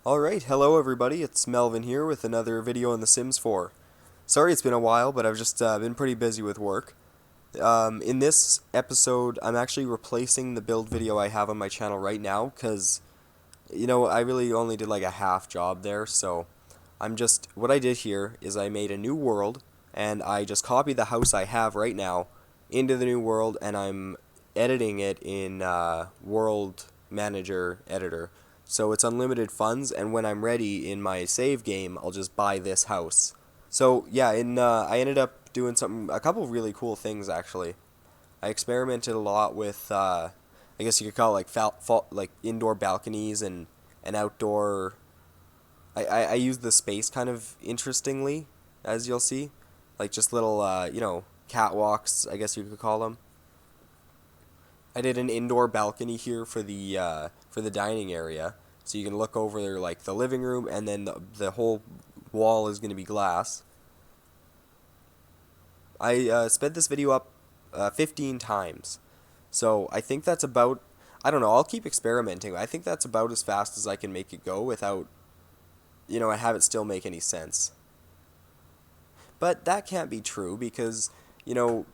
Alright, hello everybody, it's Melvin here with another video on The Sims 4. Sorry it's been a while, but I've just been pretty busy with work. In this episode, I'm actually replacing the build video I have on my channel right now, because, I really only did like a half job there, so what I did here is I made a new world, and I just copied the house I have right now into the new world, and I'm editing it in World Manager Editor. So it's unlimited funds, and when I'm ready in my save game, I'll just buy this house. So yeah, I ended up doing a couple of really cool things actually. I experimented a lot with, I guess you could call it like like indoor balconies and outdoor. I used the space kind of interestingly, as you'll see, like just little, catwalks, I guess you could call them. I did an indoor balcony here for the dining area, so you can look over there like the living room, and then the whole wall is going to be glass. I sped this video up 15 times, so I think that's about. I don't know. I'll keep experimenting. I think that's about as fast as I can make it go without, I have it still make any sense. But that can't be true because,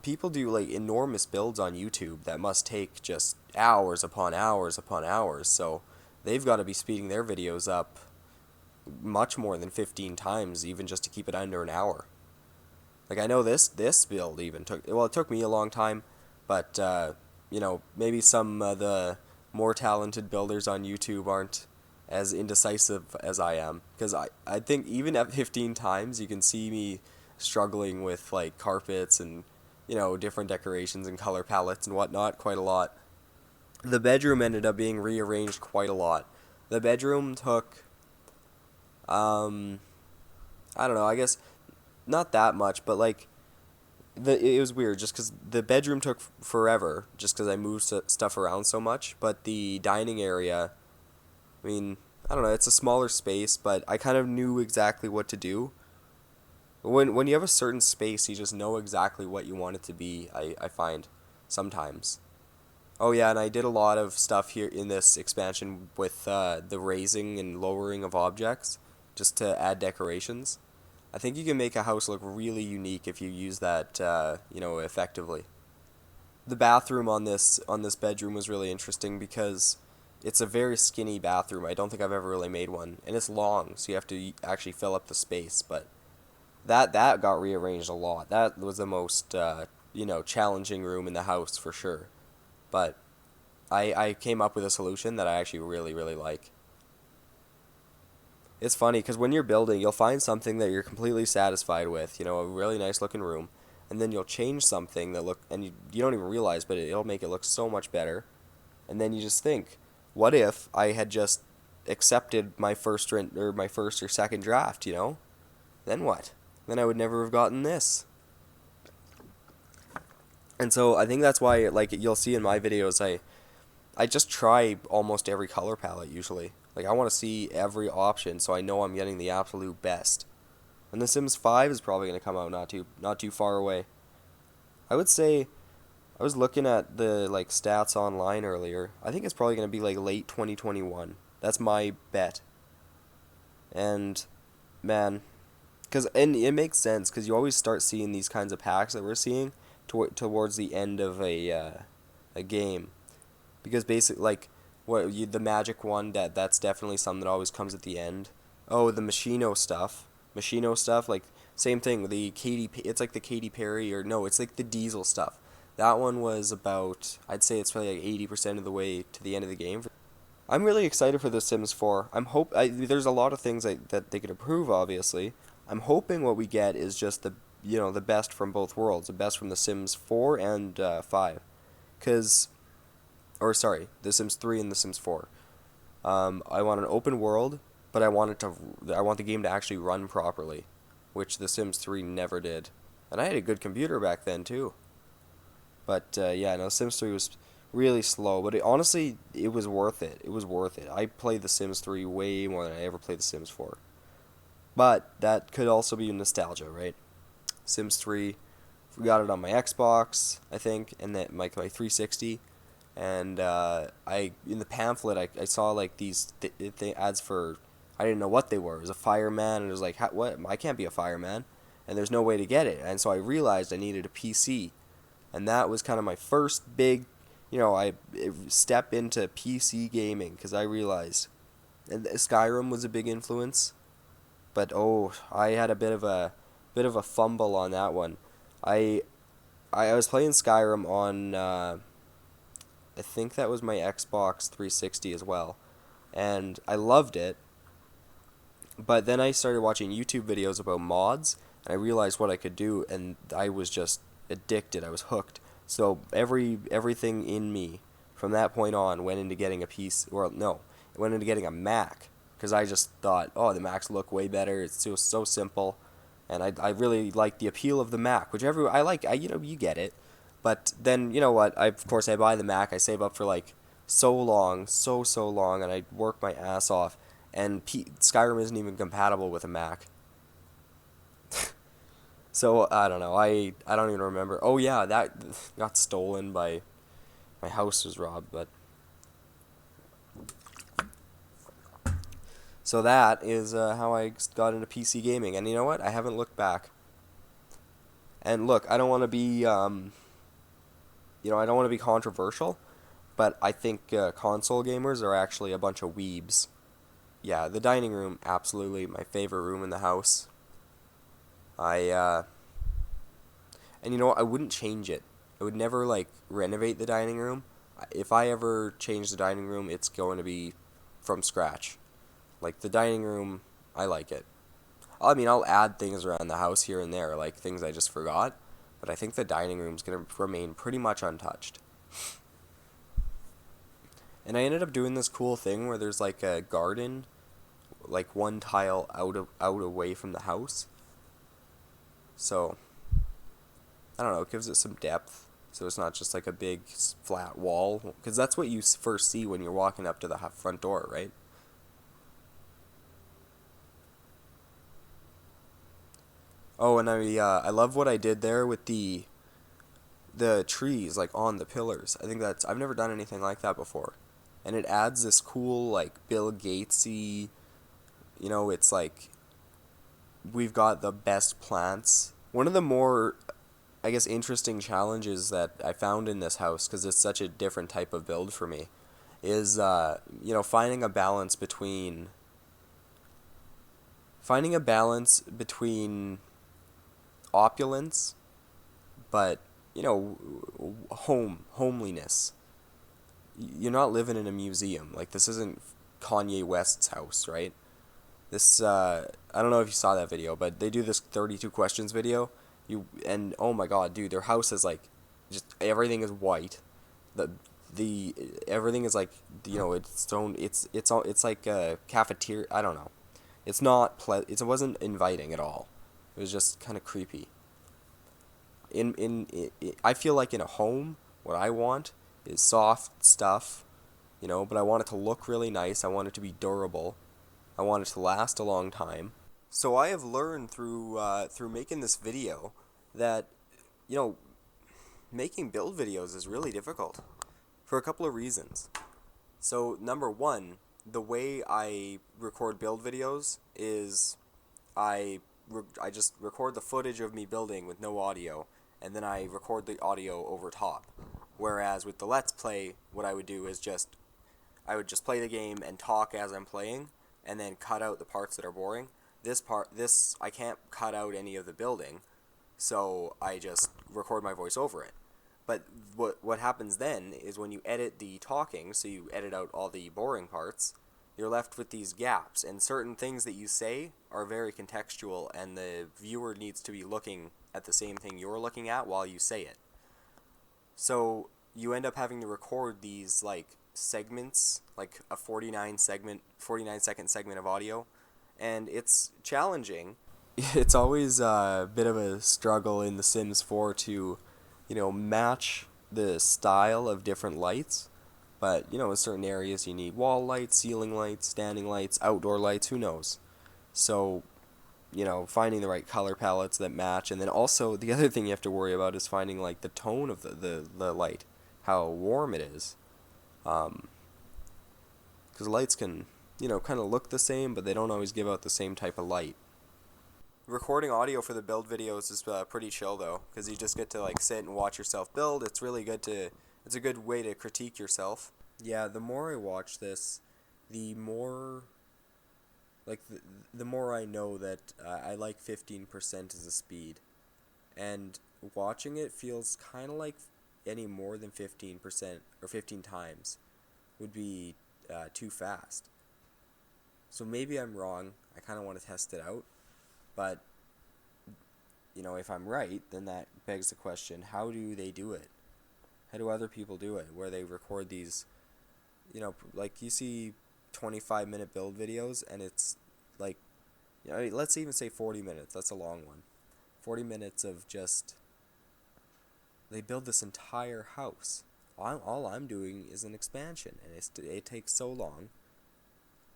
people do like enormous builds on YouTube that must take just hours upon hours upon hours. So they've got to be speeding their videos up much more than 15 times even just to keep it under an hour. Like I know this build even it took me a long time, but maybe some of the more talented builders on YouTube aren't as indecisive as I am, because I think even at 15 times you can see me struggling with like carpets and different decorations and color palettes and whatnot quite a lot. The bedroom ended up being rearranged quite a lot. The bedroom took I don't know, I guess not that much, but like it was weird just because the bedroom took forever just because I moved stuff around so much, but the dining area, I mean, I don't know, it's a smaller space, but I kind of knew exactly what to do. When you have a certain space, you just know exactly what you want it to be, I find sometimes. Oh yeah, and I did a lot of stuff here in this expansion with the raising and lowering of objects just to add decorations. I think you can make a house look really unique if you use that, effectively. The bathroom on this bedroom was really interesting because it's a very skinny bathroom. I don't think I've ever really made one, and it's long, so you have to actually fill up the space. But that got rearranged a lot. That was the most challenging room in the house for sure. But I came up with a solution that I actually really like. It's funny because when you're building, you'll find something that you're completely satisfied with, a really nice looking room, and then you'll change something and you don't even realize, but it'll make it look so much better. And then you just think, what if I had just accepted my first or second draft, Then what? Then I would never have gotten this. And so I think that's why, like you'll see in my videos, I just try almost every color palette usually. Like I want to see every option so I know I'm getting the absolute best. And The Sims 5 is probably going to come out not too far away. I would say I was looking at the like stats online earlier. I think it's probably going to be like late 2021. That's my bet. And man, and it makes sense because you always start seeing these kinds of packs that we're seeing towards the end of a game, because basically like the magic one that's definitely something that always comes at the end. Oh, the Machino stuff, like same thing. It's like the Katy Perry, or no, it's like the Diesel stuff. That one was about, I'd say it's probably like 80% of the way to the end of the game. I'm really excited for The Sims 4. There's a lot of things that they could improve, obviously. I'm hoping what we get is just the best from both worlds, the best from The Sims 4 and 5, The Sims 3 and The Sims 4. I want an open world, but I want the game to actually run properly, which The Sims 3 never did, and I had a good computer back then too. But yeah, no, Sims 3 was really slow, but honestly, it was worth it. It was worth it. I played The Sims 3 way more than I ever played The Sims 4. But that could also be nostalgia, right? Sims 3, we got it on my Xbox, I think, and then my 360. And I in the pamphlet I saw like these ads for I didn't know what they were. It was a fireman, and it was like, what? I can't be a fireman, and there's no way to get it. And so I realized I needed a PC, and that was kind of my first big, I step into PC gaming because I realized, and Skyrim was a big influence, but oh, I had a bit of a fumble on that one. I I was playing Skyrim on I think that was my Xbox 360 as well, and I loved it. But then I started watching YouTube videos about mods, and I realized what I could do, and I was just addicted. I was hooked. So everything in me from that point on went into getting a piece, or no, it went into getting a Mac because I just thought, oh, the Macs look way better. It's so simple, and I really like the appeal of the Mac, which I like. You get it, but then you know what? Of course I buy the Mac. I save up for like so long, so long, and I work my ass off, and Skyrim isn't even compatible with a Mac. So I don't know. I don't even remember. Oh yeah, that got stolen by my house was robbed, but so that is how I got into PC gaming. And you know what? I haven't looked back. And look, I don't want to be I don't want to be controversial, but I think console gamers are actually a bunch of weebs. Yeah, the dining room, absolutely my favorite room in the house. I and you know what? I wouldn't change it. I would never like renovate the dining room. If I ever change the dining room, it's going to be from scratch. Like the dining room, I like it. I mean, I'll add things around the house here and there, like things I just forgot, but I think the dining room's going to remain pretty much untouched. And I ended up doing this cool thing where there's like a garden, like one tile out away from the house. So, I don't know, it gives it some depth. So it's not just like a big flat wall, because that's what you first see when you're walking up to the front door, right? Oh, and I love what I did there with the trees like on the pillars. I think I've never done anything like that before, and it adds this cool like Bill Gatesy. It's like we've got the best plants. One of the more, I guess, interesting challenges that I found in this house, because it's such a different type of build for me, is finding a balance between opulence, but homeliness. You're not living in a museum. Like, this isn't Kanye West's house, right? This I don't know if you saw that video, but they do this 32 questions video. And oh my god, dude, their house is like just everything is white. The everything is like it's like a cafeteria. I don't know. It's not it wasn't inviting at all. It was just kind of creepy. I feel like in a home, what I want is soft stuff, but I want it to look really nice. I want it to be durable. I want it to last a long time. So I have learned through making this video that you know making build videos is really difficult for a couple of reasons. So number one, the way I record build videos is I just record the footage of me building with no audio, and then I record the audio over top. Whereas with the Let's Play, what I would do is I would just play the game and talk as I'm playing, and then cut out the parts that are boring. This I can't cut out any of the building, so I just record my voice over it. But what happens then is when you edit the talking, so you edit out all the boring parts, you're left with these gaps, and certain things that you say are very contextual, and the viewer needs to be looking at the same thing you're looking at while you say it. So you end up having to record these like segments, like a 49-second segment of audio, and it's challenging. It's always a bit of a struggle in The Sims 4 to, match the style of different lights. But, in certain areas you need wall lights, ceiling lights, standing lights, outdoor lights, who knows. So, finding the right color palettes that match. And then also, the other thing you have to worry about is finding, like, the tone of the light, how warm it is. Because lights can kind of look the same, but they don't always give out the same type of light. Recording audio for the build videos is pretty chill though, because you just get to like sit and watch yourself build. It's really good to, it's a good way to critique yourself. Yeah, the more I watch this, the more, like, the more I know that I like 15% as a speed. And watching it feels kind of like any more than 15% or 15 times would be too fast. So maybe I'm wrong. I kind of want to test it out. But, if I'm right, then that begs the question, how do they do it? How do other people do it? Where they record these, like you see 25-minute build videos, and it's like, let's even say 40 minutes. That's a long one. 40 minutes of just, they build this entire house. All I'm doing is an expansion, and it takes so long.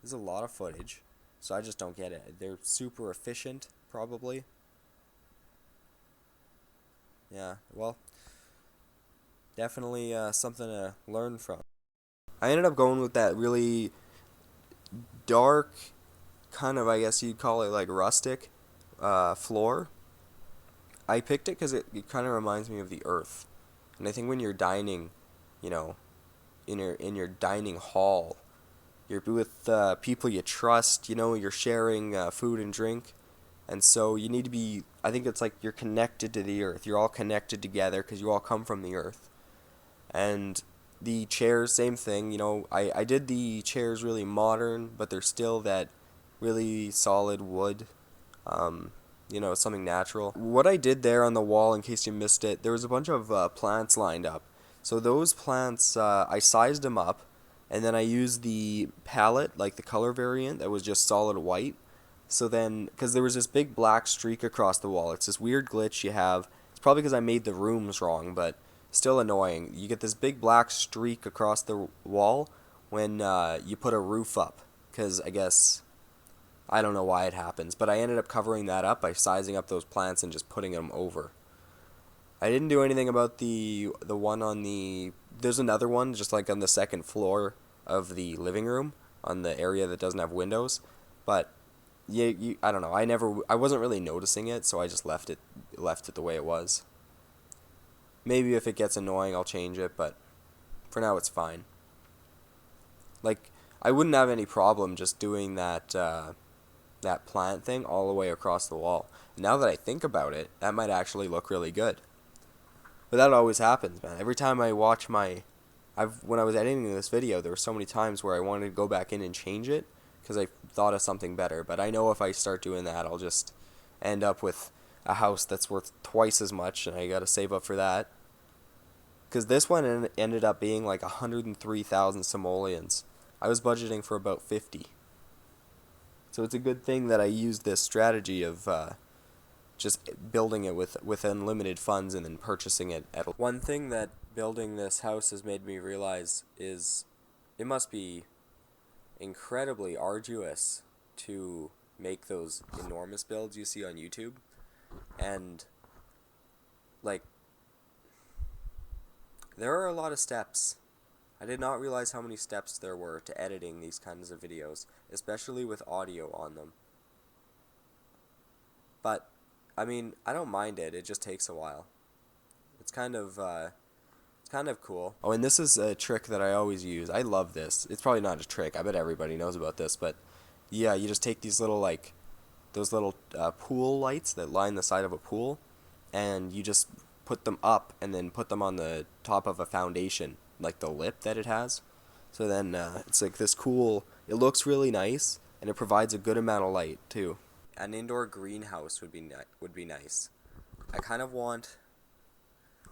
There's a lot of footage, so I just don't get it. They're super efficient, probably. Yeah, well, definitely something to learn from. I ended up going with that really dark, kind of, I guess you'd call it like rustic floor. I picked it because it kind of reminds me of the earth. And I think when you're dining, you know, in your dining hall, you're with people you trust, you're sharing food and drink. And so you need to be, I think it's like you're connected to the earth. You're all connected together because you all come from the earth. And the chairs, same thing. I did the chairs really modern, but they're still that really solid wood. Something natural. What I did there on the wall, in case you missed it, there was a bunch of plants lined up. So those plants, I sized them up, and then I used the palette, like the color variant, that was just solid white. So then, because there was this big black streak across the wall, it's this weird glitch you have. It's probably because I made the rooms wrong, but still annoying. You get this big black streak across the wall when you put a roof up, because I don't know why it happens, but I ended up covering that up by sizing up those plants and just putting them over. I didn't do anything about the one on there's another one just like on the second floor of the living room on the area that doesn't have windows, but I don't know. I wasn't really noticing it, so I just left it the way it was. Maybe if it gets annoying, I'll change it, but for now it's fine. Like, I wouldn't have any problem just doing that plant thing all the way across the wall. Now that I think about it, that might actually look really good. But that always happens, man. Every time I watch when I was editing this video, there were so many times where I wanted to go back in and change it because I thought of something better. But I know if I start doing that, I'll just end up with a house that's worth twice as much, and I gotta save up for that. Because this one ended up being like 103,000 simoleons. I was budgeting for about 50. So it's a good thing that I used this strategy of just building it with unlimited funds and then purchasing it at. One thing that building this house has made me realize is it must be incredibly arduous to make those enormous builds you see on YouTube. And, like, there are a lot of steps. I did not realize how many steps there were to editing these kinds of videos, especially with audio on them. But, I mean, I don't mind it. It just takes a while. It's kind of cool. Oh, and this is a trick that I always use. I love this. It's probably not a trick. I bet everybody knows about this, but yeah, you just take these little, those little pool lights that line the side of a pool, and you just put them up and then put them on the top of a foundation, like the lip that it has. So then it's like this cool, it looks really nice, and it provides a good amount of light too. An indoor greenhouse would be nice. I kind of want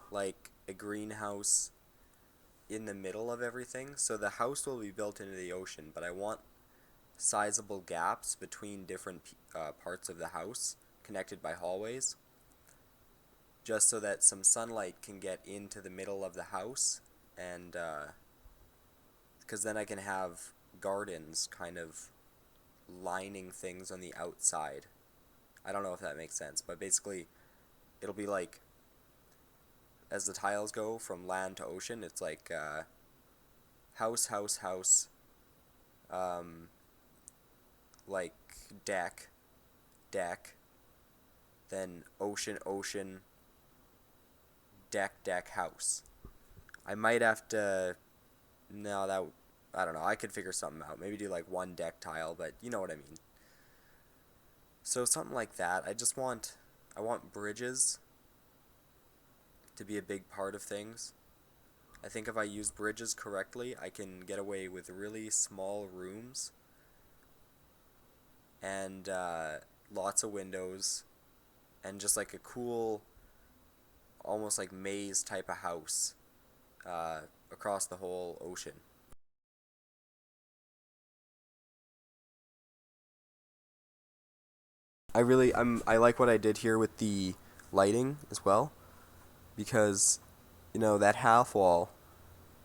like a greenhouse in the middle of everything. So the house will be built into the ocean, but I want sizable gaps between different parts of the house connected by hallways, just so that some sunlight can get into the middle of the house, and because then I can have gardens kind of lining things on the outside. I don't know if that makes sense, but basically it'll be like, as the tiles go from land to ocean, it's like house, house, house, like deck, deck, then ocean, ocean, deck, deck, house. I might have to, no, that, I don't know, I could figure something out. Maybe do like one deck tile, but you know what I mean. So something like that. I want bridges to be a big part of things. I think if I use bridges correctly, I can get away with really small rooms and lots of windows and just like a cool, almost like maze type of house across the whole ocean. I like what I did here with the lighting as well, because that half wall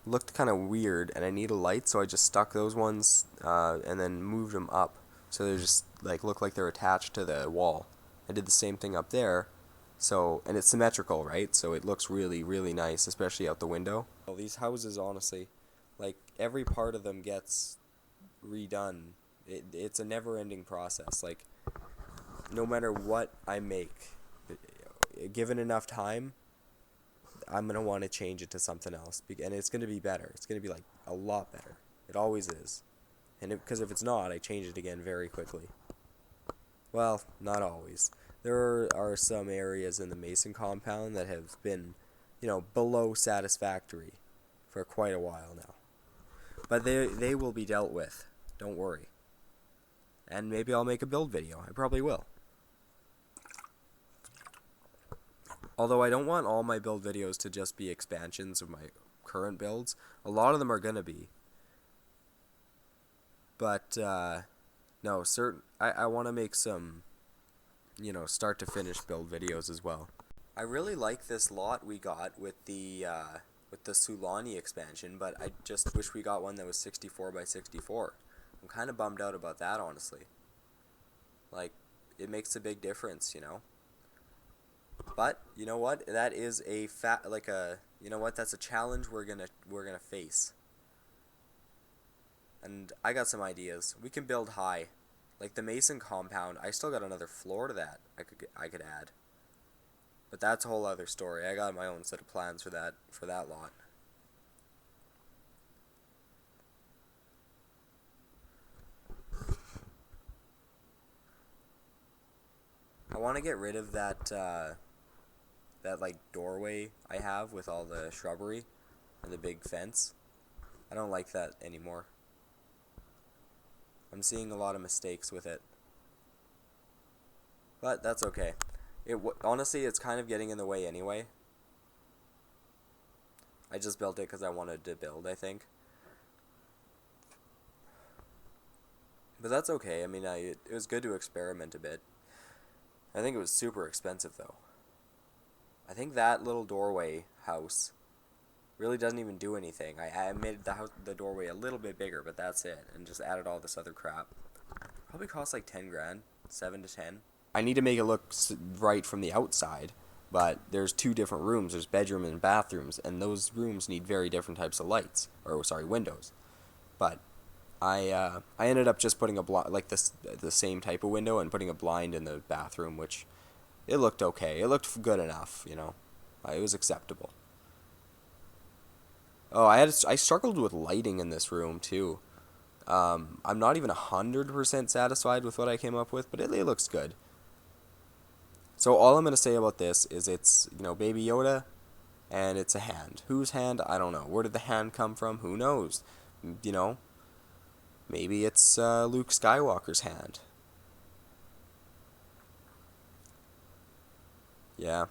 looked kind of weird and I need a light, so I just stuck those ones and then moved them up so they just like look like they're attached to the wall. I did the same thing up there, so, and it's symmetrical, right? So it looks really, really nice, especially out the window. Well, these houses, honestly, like every part of them gets redone. It's a never-ending process. Like no matter what I make, given enough time, I'm gonna want to change it to something else, and it's gonna be better. It's gonna be like a lot better. It always is, and because if it's not, I change it again very quickly. Well, not always. There are some areas in the Mason compound that have been, below satisfactory for quite a while now, but they will be dealt with. Don't worry. And maybe I'll make a build video. I probably will. Although I don't want all my build videos to just be expansions of my current builds. A lot of them are gonna be. But, no, I want to make some, start to finish build videos as well. I really like this lot we got with the Sulani expansion, but I just wish we got one that was 64 by 64. I'm kind of bummed out about that, honestly. Like, it makes a big difference, But you know what? That is that's a challenge we're gonna face. And I got some ideas. We can build high, like the Mason compound. I still got another floor to that. I could add, but that's a whole other story. I got my own set of plans for that lot. I want to get rid of that like doorway I have with all the shrubbery and the big fence. I don't like that anymore. I'm seeing a lot of mistakes with it, but that's okay. Honestly, it's kind of getting in the way anyway. I just built it because I wanted to build, I think. But that's okay. I mean, it was good to experiment a bit. I think it was super expensive though. I think that little doorway house really doesn't even do anything. I made the doorway a little bit bigger, but that's it, and just added all this other crap. Probably cost like 10 grand, 7 to 10. I need to make it look right from the outside, but there's two different rooms. There's bedroom and bathrooms, and those rooms need very different types of lights, or sorry, windows. But I ended up just putting the same type of window and putting a blind in the bathroom, which it looked okay. It looked good enough, It was acceptable. Oh, I struggled with lighting in this room too. I'm not even 100% satisfied with what I came up with, but it looks good. So all I'm gonna say about this is it's Baby Yoda, and it's a hand. Whose hand? I don't know. Where did the hand come from? Who knows? Maybe it's Luke Skywalker's hand. Yeah.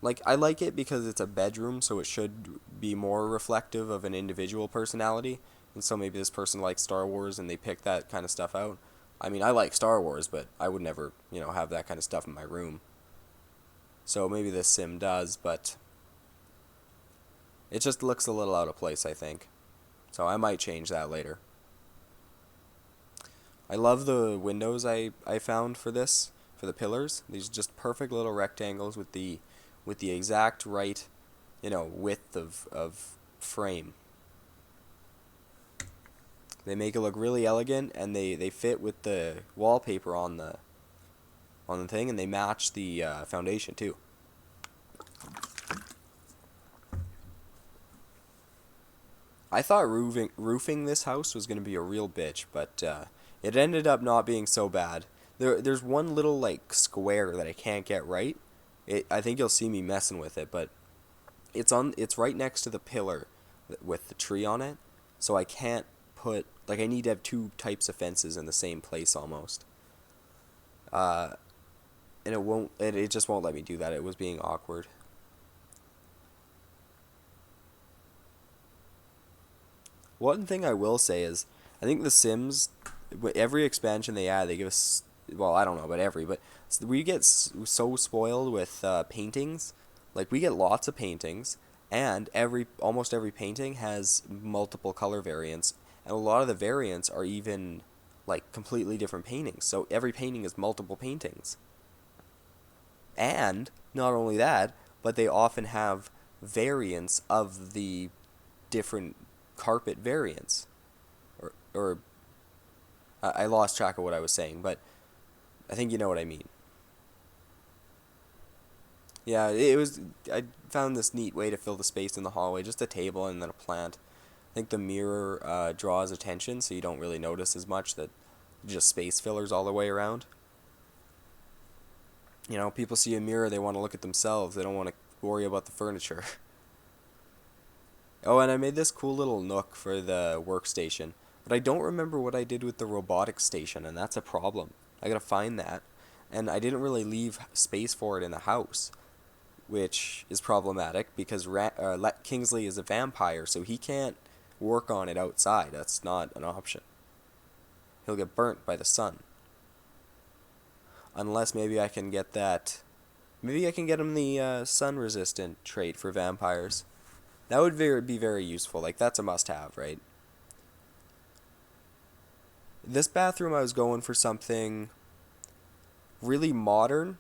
Like, I like it because it's a bedroom, so it should be more reflective of an individual personality. And so maybe this person likes Star Wars and they pick that kind of stuff out. I mean, I like Star Wars, but I would never, have that kind of stuff in my room. So maybe this sim does, but it just looks a little out of place, I think. So I might change that later. I love the windows I found for this, for the pillars. These just perfect little rectangles with the exact right, width of frame. They make it look really elegant, and they fit with the wallpaper on the thing, and they match the foundation too. I thought roofing this house was gonna be a real bitch, but it ended up not being so bad. There's one little like square that I can't get right. I think you'll see me messing with it, but it's right next to the pillar with the tree on it, so I can't put like I need to have two types of fences in the same place almost. Uh, and it just won't let me do that. It was being awkward. One thing I will say is, I think The Sims, every expansion they add, they give us, well, I don't know about every, but we get so spoiled with paintings. Like, we get lots of paintings, and almost every painting has multiple color variants, and a lot of the variants are even, like, completely different paintings. So every painting is multiple paintings. And, not only that, but they often have variants of the different carpet variants. Or I lost track of what I was saying, but I think you know what I mean. Yeah, it was. I found this neat way to fill the space in the hallway, just a table and then a plant. I think the mirror draws attention, so you don't really notice as much that just space fillers all the way around. You know, people see a mirror, they want to look at themselves. They don't want to worry about the furniture. Oh, and I made this cool little nook for the workstation. But I don't remember what I did with the robotics station, and that's a problem. I gotta find that. And I didn't really leave space for it in the house, which is problematic because Kingsley is a vampire, so he can't work on it outside. That's not an option. He'll get burnt by the sun. Unless maybe I can get that. Maybe I can get him the sun resistant trait for vampires. That would be very useful. Like, that's a must have, right? This bathroom, I was going for something really modern,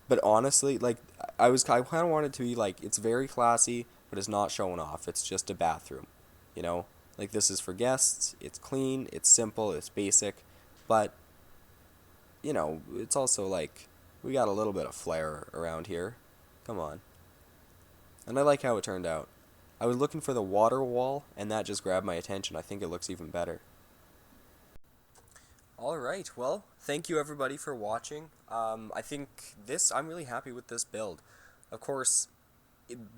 but honestly, like, I kind of wanted it to be like, it's very classy, but it's not showing off. It's just a bathroom, you know? Like, this is for guests, it's clean, it's simple, it's basic, but, you know, it's also like, we got a little bit of flair around here. Come on. And I like how it turned out. I was looking for the water wall, and that just grabbed my attention. I think it looks even better. Alright, well, thank you everybody for watching. I think I'm really happy with this build. Of course,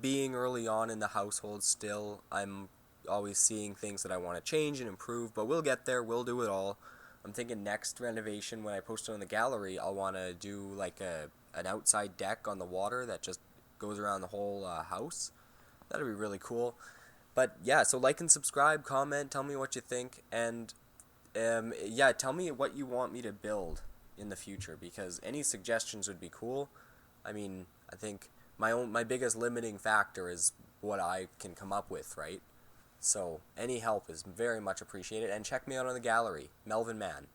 being early on in the household still, I'm always seeing things that I want to change and improve, but we'll get there, we'll do it all. I'm thinking next renovation, when I post it on the gallery, I'll want to do like an outside deck on the water that just goes around the whole house. That'd be really cool. But yeah, so like and subscribe, comment, tell me what you think, and yeah, tell me what you want me to build in the future, because any suggestions would be cool. I mean, I think my biggest limiting factor is what I can come up with, right? So any help is very much appreciated, and check me out on the gallery, Melvin Mann.